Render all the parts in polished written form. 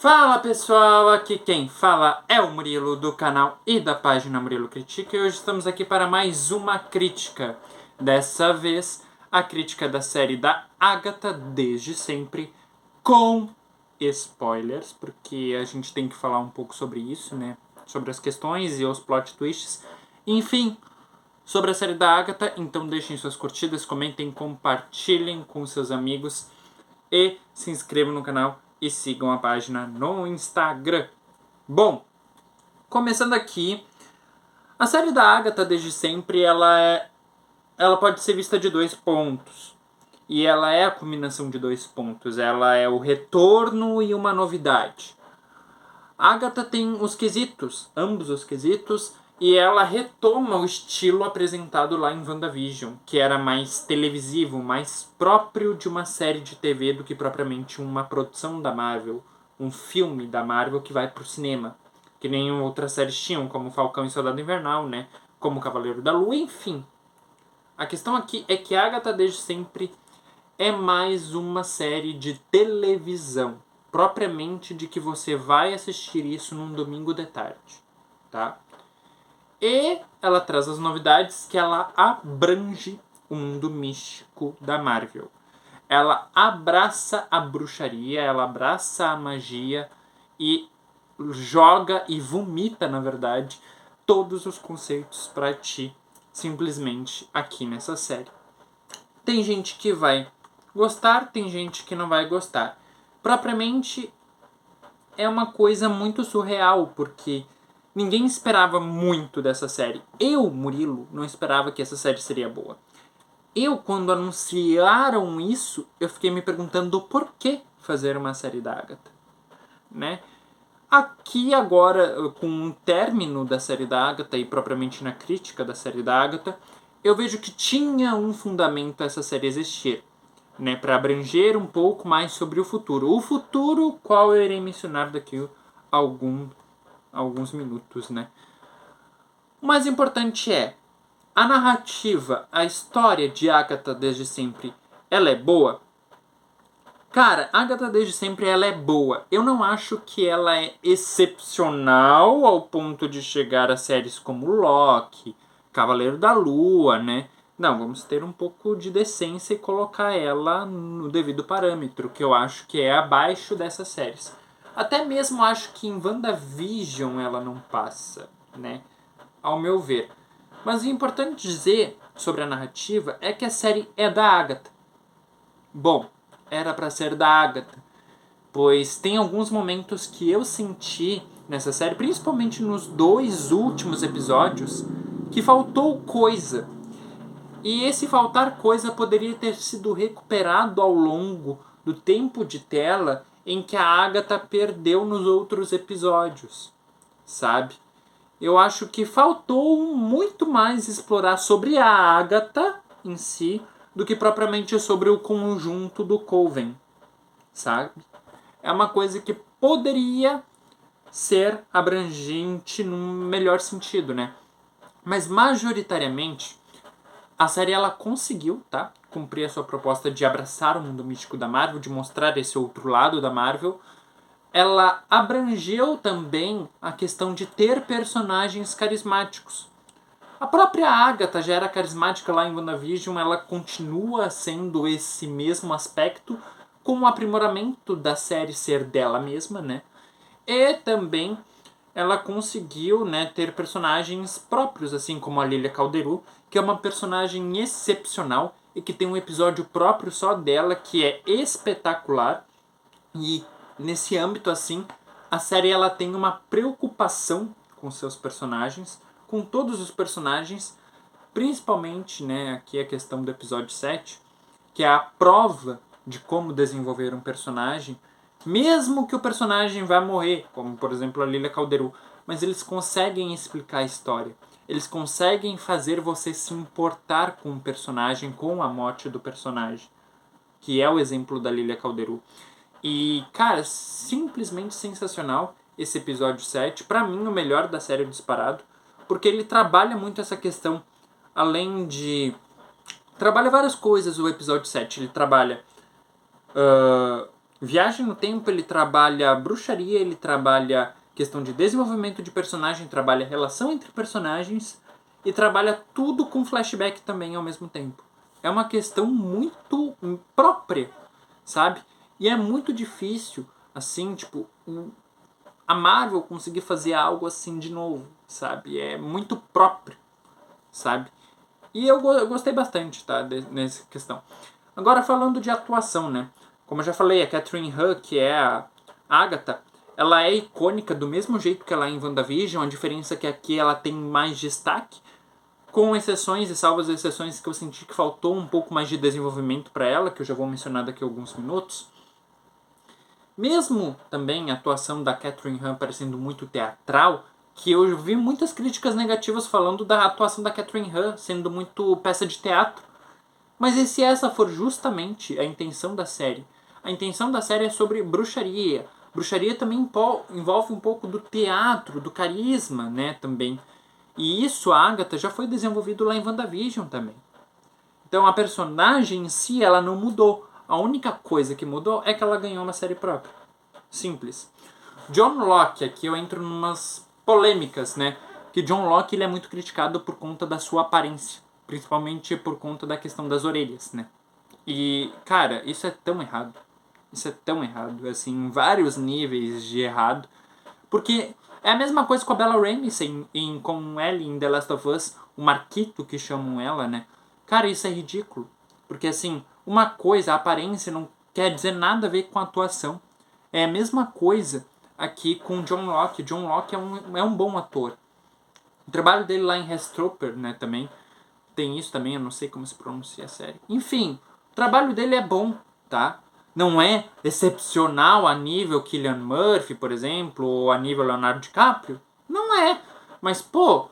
Fala pessoal, aqui quem fala é o Murilo do canal e da página Murilo Critica e hoje estamos aqui para mais uma crítica. Dessa vez, a crítica da série da Agatha Desde Sempre, com spoilers, porque a gente tem que falar um pouco sobre isso, né? Sobre as questões e os plot twists. Enfim, sobre a série da Agatha, então deixem suas curtidas, comentem, compartilhem com seus amigos e se inscrevam no canal e sigam a página no Instagram. Bom, começando aqui, a série da Agatha Desde Sempre, ela pode ser vista de dois pontos. E ela é a combinação de dois pontos. Ela é o retorno e uma novidade. A Agatha tem os quesitos, ambos os quesitos, e ela retoma o estilo apresentado lá em WandaVision, que era mais televisivo, mais próprio de uma série de TV do que propriamente uma produção da Marvel, um filme da Marvel que vai pro cinema, que nem outras séries tinham, como Falcão e Soldado Invernal, né? Como Cavaleiro da Lua, enfim. A questão aqui é que a Agatha Desde Sempre é mais uma série de televisão, propriamente de que você vai assistir isso num domingo de tarde, tá? E ela traz as novidades que ela abrange o mundo místico da Marvel. Ela abraça a bruxaria, ela abraça a magia e joga e vomita, na verdade, todos os conceitos para ti, simplesmente aqui nessa série. Tem gente que vai gostar, tem gente que não vai gostar. Propriamente é uma coisa muito surreal, porque ninguém esperava muito dessa série. Eu, Murilo, não esperava que essa série seria boa. Eu, quando anunciaram isso, eu fiquei me perguntando por que fazer uma série da Agatha, né? Aqui agora, com o término da série da Agatha e propriamente na crítica da série da Agatha, eu vejo que tinha um fundamento essa série existir, né, para abranger um pouco mais sobre o futuro. O futuro, qual eu irei mencionar daqui a alguns minutos, né? O mais importante é, a narrativa, a história de Agatha Desde Sempre, ela é boa? Cara, Agatha Desde Sempre ela é boa. Eu não acho que ela é excepcional ao ponto de chegar a séries como Loki, Cavaleiro da Lua, né? Não, vamos ter um pouco de decência e colocar ela no devido parâmetro, que eu acho que é abaixo dessas séries. Até mesmo acho que em WandaVision ela não passa, né? Ao meu ver. Mas o importante dizer sobre a narrativa é que a série é da Agatha. Bom, era para ser da Agatha, pois tem alguns momentos que eu senti nessa série, principalmente nos dois últimos episódios, que faltou coisa. E esse faltar coisa poderia ter sido recuperado ao longo do tempo de tela em que a Agatha perdeu nos outros episódios, sabe? Eu acho que faltou muito mais explorar sobre a Agatha em si do que propriamente sobre o conjunto do Coven, sabe? É uma coisa que poderia ser abrangente num melhor sentido, né? Mas majoritariamente a série ela conseguiu, tá? Cumprir a sua proposta de abraçar o mundo místico da Marvel, de mostrar esse outro lado da Marvel. Ela abrangeu também a questão de ter personagens carismáticos. A própria Agatha já era carismática lá em WandaVision, ela continua sendo esse mesmo aspecto, com o aprimoramento da série ser dela mesma, né? E também ela conseguiu, né, ter personagens próprios, assim como a Lilia Calderu, que é uma personagem excepcional e que tem um episódio próprio só dela, que é espetacular. E nesse âmbito, assim, a série ela tem uma preocupação com seus personagens, com todos os personagens, principalmente, né, aqui a questão do episódio 7, que é a prova de como desenvolver um personagem, mesmo que o personagem vá morrer, como por exemplo a Lilia Calderu, mas eles conseguem explicar a história. Eles conseguem fazer você se importar com o personagem, com a morte do personagem, que é o exemplo da Lilia Calderu. E, cara, simplesmente sensacional esse episódio 7. Pra mim, o melhor da série disparado. Porque ele trabalha muito essa questão, além de... Trabalha várias coisas o episódio 7. Ele trabalha Viagem no Tempo, ele trabalha bruxaria, ele trabalha questão de desenvolvimento de personagem, trabalha relação entre personagens e trabalha tudo com flashback também ao mesmo tempo. É uma questão muito própria, sabe? E é muito difícil, assim, tipo, a Marvel conseguir fazer algo assim de novo, sabe? É muito próprio, sabe? E eu gostei bastante, tá? Nessa questão. Agora, falando de atuação, né? Como eu já falei, a Catherine Han, que é a Agatha, ela é icônica do mesmo jeito que ela é em WandaVision. A diferença é que aqui ela tem mais destaque, com exceções e salvas exceções que eu senti que faltou um pouco mais de desenvolvimento para ela, que eu já vou mencionar daqui a alguns minutos. Mesmo também a atuação da Catherine Han parecendo muito teatral, que eu vi muitas críticas negativas falando da atuação da Catherine Han sendo muito peça de teatro. Mas e se essa for justamente a intenção da série? A intenção da série é sobre bruxaria. Bruxaria também envolve um pouco do teatro, do carisma, né, também. E isso, a Agatha, já foi desenvolvido lá em WandaVision também. Então a personagem em si, ela não mudou. A única coisa que mudou é que ela ganhou uma série própria. Simples. John Locke, aqui eu entro numas polêmicas, né? Que John Locke ele é muito criticado por conta da sua aparência. Principalmente por conta da questão das orelhas, né? E, cara, isso é tão errado. Isso é tão errado, assim, em vários níveis de errado. Porque é a mesma coisa com a Bella Ramsey com Ellie em The Last of Us, o Marquito que chamam ela, né? Cara, isso é ridículo. Porque, assim, uma coisa, a aparência não quer dizer nada a ver com a atuação. É a mesma coisa aqui com John Locke. John Locke é um bom ator. O trabalho dele lá em Heartstopper, né, também tem isso também, eu não sei como se pronuncia a série. Enfim, o trabalho dele é bom, tá? Não é excepcional a nível Cillian Murphy, por exemplo, ou a nível Leonardo DiCaprio. Não é. Mas, pô,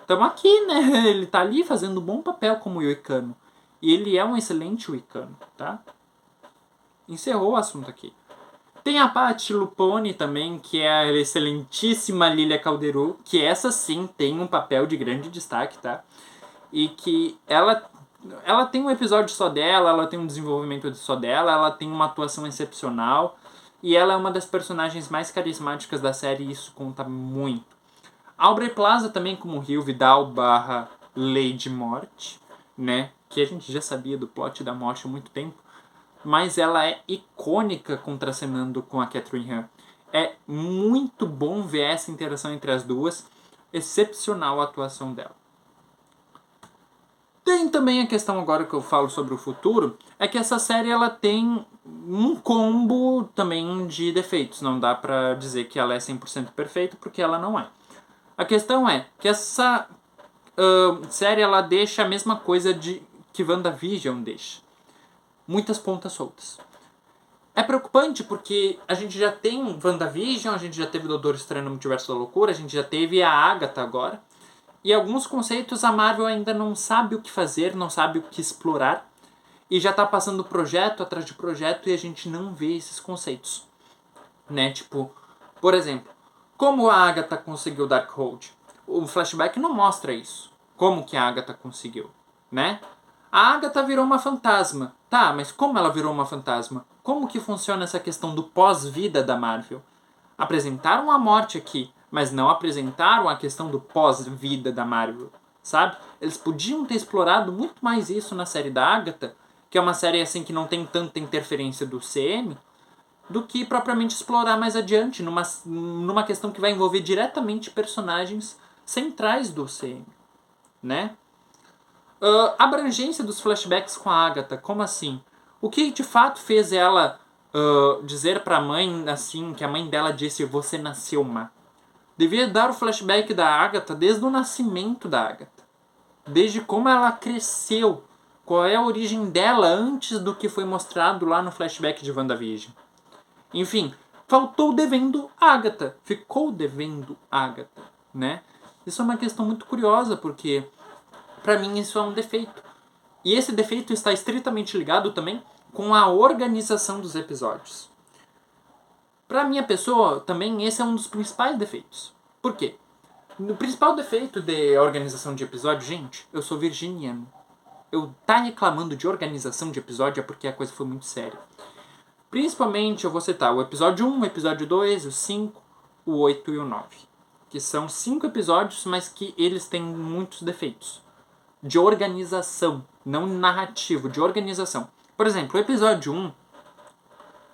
tamo aqui, né? Ele tá ali fazendo um bom papel como Wicano. E ele é um excelente Wicano, tá? Encerrou o assunto aqui. Tem a Patti LuPone também, que é a excelentíssima Lilia Calderu, que essa sim tem um papel de grande destaque, tá? E que ela tem um episódio só dela, ela tem um desenvolvimento só dela, ela tem uma atuação excepcional e ela é uma das personagens mais carismáticas da série e isso conta muito. Aubrey Plaza também como Rio Vidal barra Lady Morte, né? Que a gente já sabia do plot da morte há muito tempo, mas ela é icônica contracenando com a Catherine Han. É muito bom ver essa interação entre as duas, excepcional a atuação dela. Tem também a questão agora que eu falo sobre o futuro, é que essa série ela tem um combo também de defeitos. Não dá pra dizer que ela é 100% perfeita, porque ela não é. A questão é que essa série ela deixa a mesma coisa que WandaVision deixa. Muitas pontas soltas. É preocupante porque a gente já tem WandaVision, a gente já teve Doutor Estranho no Multiverso da Loucura, a gente já teve a Agatha agora. E alguns conceitos a Marvel ainda não sabe o que fazer, não sabe o que explorar. E já tá passando projeto atrás de projeto e a gente não vê esses conceitos. Né? Tipo, por exemplo, como a Agatha conseguiu o Darkhold? O flashback não mostra isso. Como que a Agatha conseguiu? Né? A Agatha virou uma fantasma. Tá, mas como ela virou uma fantasma? Como que funciona essa questão do pós-vida da Marvel? Apresentaram a morte aqui, mas não apresentaram a questão do pós-vida da Marvel, sabe? Eles podiam ter explorado muito mais isso na série da Agatha, que é uma série assim que não tem tanta interferência do CM, do que propriamente explorar mais adiante, numa questão que vai envolver diretamente personagens centrais do CM, né? Abrangência dos flashbacks com a Agatha, como assim? O que de fato fez ela dizer pra mãe, assim, que a mãe dela disse, você nasceu má? Devia dar o flashback da Agatha desde o nascimento da Agatha. Desde como ela cresceu. Qual é a origem dela antes do que foi mostrado lá no flashback de WandaVision. Enfim, faltou devendo Agatha. Ficou devendo Agatha, né? Isso é uma questão muito curiosa, porque pra mim isso é um defeito. E esse defeito está estritamente ligado também com a organização dos episódios. Pra minha pessoa, também esse é um dos principais defeitos. Por quê? O principal defeito de organização de episódio, gente, eu sou virginiano. Eu tá reclamando de organização de episódio é porque a coisa foi muito séria. Principalmente eu vou citar o episódio 1, o episódio 2, o 5, o 8 e o 9. Que são 5 episódios, mas que eles têm muitos defeitos. De organização, não narrativo, de organização. Por exemplo, o episódio 1,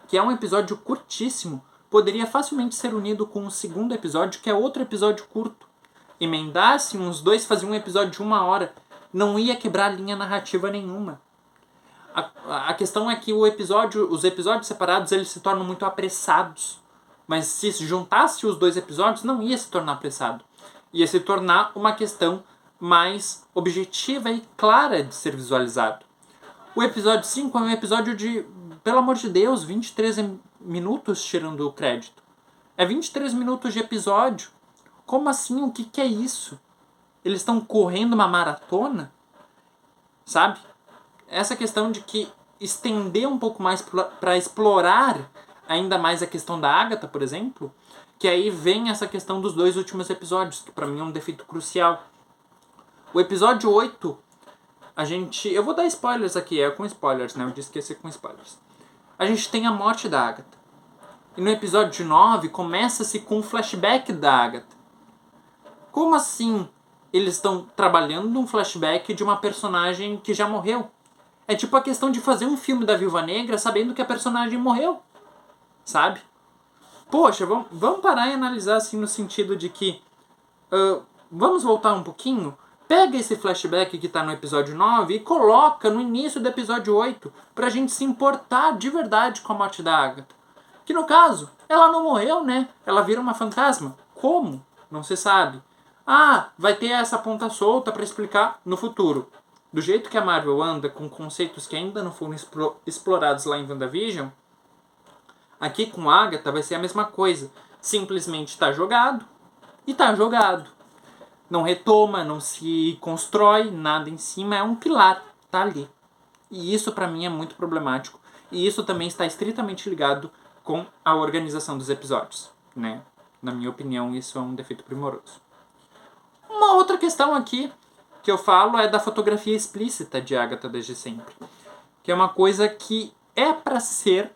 que é um episódio curtíssimo, poderia facilmente ser unido com o segundo episódio, que é outro episódio curto. Emendassem os dois, faziam um episódio de 1 hora. Não ia quebrar linha narrativa nenhuma. A questão é que os episódios separados eles se tornam muito apressados. Mas se juntasse os 2 episódios, não ia se tornar apressado. Ia se tornar uma questão mais objetiva e clara de ser visualizado. O episódio 5 é um episódio de, pelo amor de Deus, 23 minutos tirando o crédito. É 23 minutos de episódio. Como assim? O que é isso? Eles estão correndo uma maratona? Sabe? Essa questão de que estender um pouco mais para explorar ainda mais a questão da Agatha, por exemplo, que aí vem essa questão dos 2 últimos episódios, que para mim é um defeito crucial. O episódio 8, eu vou dar spoilers aqui, é com spoilers, né? Eu disse que ia ser com spoilers. A gente tem a morte da Agatha. E no episódio 9 começa-se com um flashback da Agatha. Como assim eles estão trabalhando um flashback de uma personagem que já morreu? É tipo a questão de fazer um filme da Viúva Negra sabendo que a personagem morreu. Sabe? Poxa, vamos parar e analisar assim no sentido de que... vamos voltar um pouquinho? Pega esse flashback que tá no episódio 9 e coloca no início do episódio 8 pra gente se importar de verdade com a morte da Agatha. Que no caso, ela não morreu, né? Ela vira uma fantasma. Como? Não se sabe. Vai ter essa ponta solta pra explicar no futuro. Do jeito que a Marvel anda com conceitos que ainda não foram explorados lá em WandaVision, aqui com Agatha vai ser a mesma coisa. Simplesmente tá jogado e tá jogado. Não retoma, não se constrói nada em cima, é um pilar, tá ali. E isso pra mim é muito problemático. E isso também está estritamente ligado com a organização dos episódios, né? Na minha opinião, isso é um defeito primoroso. Uma outra questão aqui que eu falo é da fotografia explícita de Agatha desde sempre. Que é uma coisa que é pra ser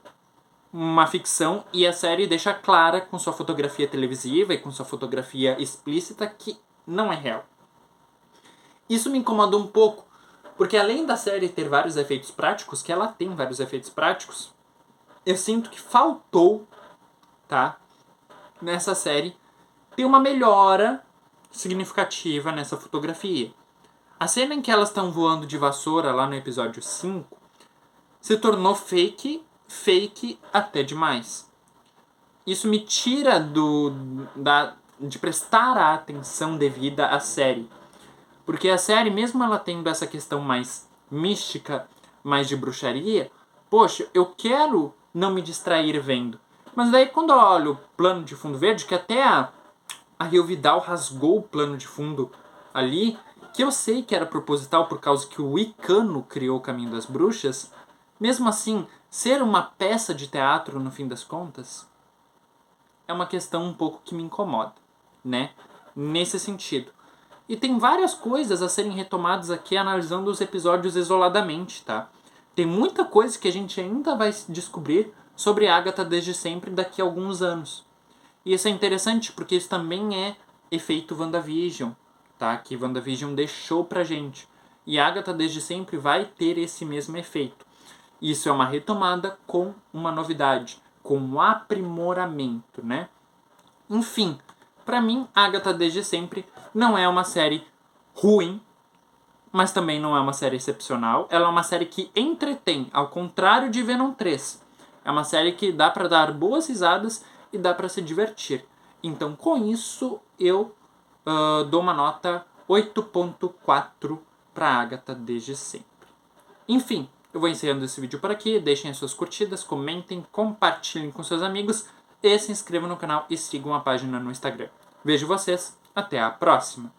uma ficção e a série deixa clara com sua fotografia televisiva e com sua fotografia explícita que não é real. Isso me incomoda um pouco, porque além da série ter vários efeitos práticos, que ela tem vários efeitos práticos, eu sinto que faltou, tá, nessa série, ter uma melhora significativa nessa fotografia. A cena em que elas estão voando de vassoura lá no episódio 5 se tornou fake até demais. Isso me tira de prestar a atenção devida à série. Porque a série, mesmo ela tendo essa questão mais mística, mais de bruxaria, poxa, eu quero não me distrair vendo. Mas daí quando eu olho o plano de fundo verde, que até a Rio Vidal rasgou o plano de fundo ali, que eu sei que era proposital por causa que o Wicano criou o Caminho das Bruxas, mesmo assim, ser uma peça de teatro no fim das contas é uma questão um pouco que me incomoda, né? Nesse sentido. E tem várias coisas a serem retomadas aqui analisando os episódios isoladamente, tá? Tem muita coisa que a gente ainda vai descobrir sobre Agatha desde sempre daqui a alguns anos. E isso é interessante porque isso também é efeito WandaVision, tá? Que WandaVision deixou pra gente. E Agatha desde sempre vai ter esse mesmo efeito. Isso é uma retomada com uma novidade, com um aprimoramento, né? Enfim, pra mim, Agatha desde sempre não é uma série ruim, mas também não é uma série excepcional. Ela é uma série que entretém, ao contrário de Venom 3. É uma série que dá pra dar boas risadas e dá pra se divertir. Então, com isso, eu dou uma nota 8.4 pra Agatha desde sempre. Enfim, eu vou encerrando esse vídeo por aqui. Deixem as suas curtidas, comentem, compartilhem com seus amigos e se inscrevam no canal e sigam a página no Instagram. Vejo vocês, até a próxima!